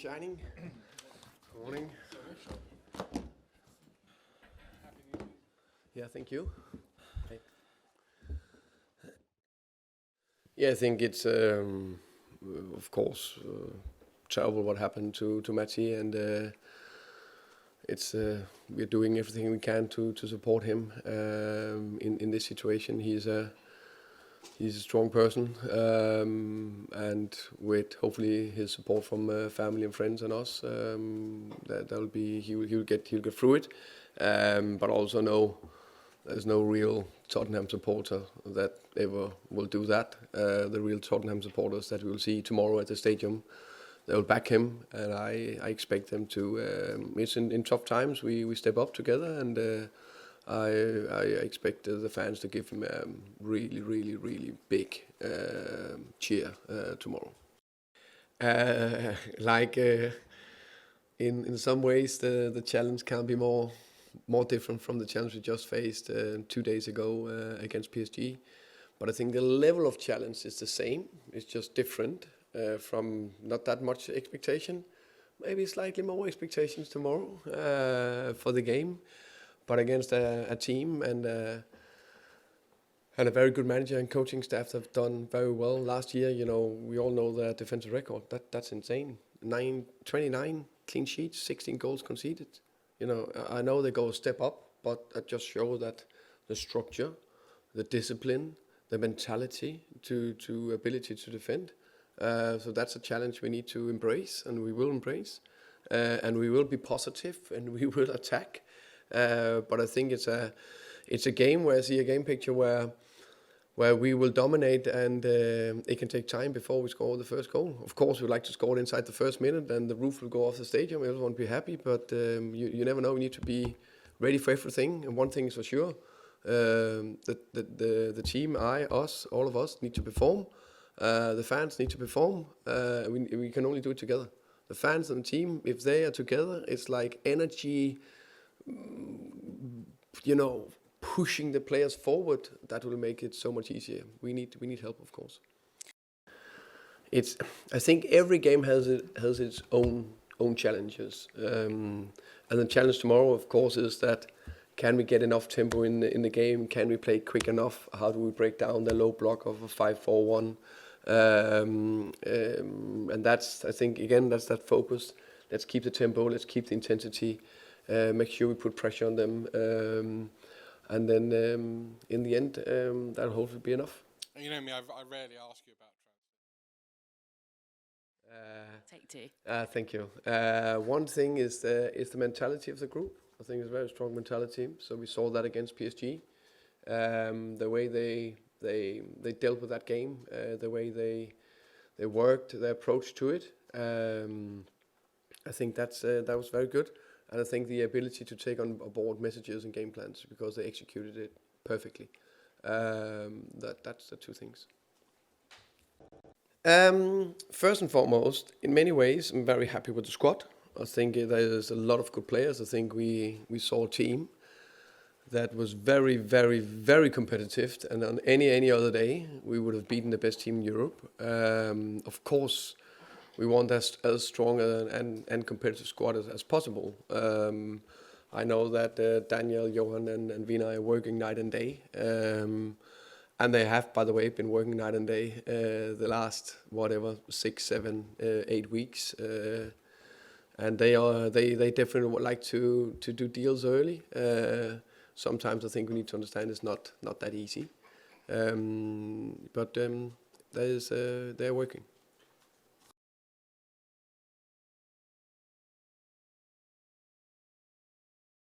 shining. Morning. Yeah, thank you. Hey. Yeah, I think it's of course terrible what happened to Matti, and it's we're doing everything we can to support him in this situation. He's a strong person, and with hopefully his support from family and friends and us, that'll be he'll get through it. But also there's no real Tottenham supporter that ever will do that. The real Tottenham supporters that we'll see tomorrow at the stadium, they'll back him, and I expect them to. It's in tough times we step up together, and I expect the fans to give him a really big cheer tomorrow. In some ways, the challenge can be more different from the challenge we just faced 2 days ago against PSG. But I think the level of challenge is the same. It's just different from not that much expectation. Maybe slightly more expectations tomorrow for the game. But against a team and a very good manager and coaching staff that have done very well last year. We all know their defensive record. That's insane. 29 clean sheets, 16 goals conceded. I know they go a step up, but that just shows that the structure, the discipline, the mentality to ability to defend. So that's a challenge we need to embrace, and we will embrace, and we will be positive, and we will attack. But I think it's a game where I see a game picture where we will dominate, and it can take time before we score the first goal. Of course, we'd like to score it inside the first minute, and the roof will go off the stadium. Everyone won't be happy, but you never know. We need to be ready for everything. And one thing is for sure, the team, all of us need to perform. The fans need to perform. We can only do it together. The fans and the team, if they are together, it's like energy. Pushing the players forward, that will make it so much easier. We need help, of course. I think every game has its own challenges, and the challenge tomorrow, of course, is that can we get enough tempo in the game? Can we play quick enough? How do we break down the low block of a 5-4-1? And that's, I think, again, that's that focus. Let's keep the tempo. Let's keep the intensity. Make sure we put pressure on them. And then in the end, that'll hopefully be enough. You know me, I rarely ask you about transfers. Take two. Thank you. One thing is the mentality of the group. I think it's a very strong mentality. So we saw that against PSG. The way they dealt with that game, the way they worked, their approach to it. I think that was very good. And I think the ability to take on board messages and game plans, because they executed it perfectly. That's the two things. First and foremost, in many ways, I'm very happy with the squad. I think there's a lot of good players. I think we saw a team that was very, very, very competitive. And on any other day, we would have beaten the best team in Europe. Of course, we want as strong and competitive squad as possible. I know that Daniel, Johan, and Vina are working night and day. And they have, by the way, been working night and day the last, 6, 7, 8 weeks. And they definitely would like to do deals early. Sometimes I think we need to understand it's not that easy. But they're working.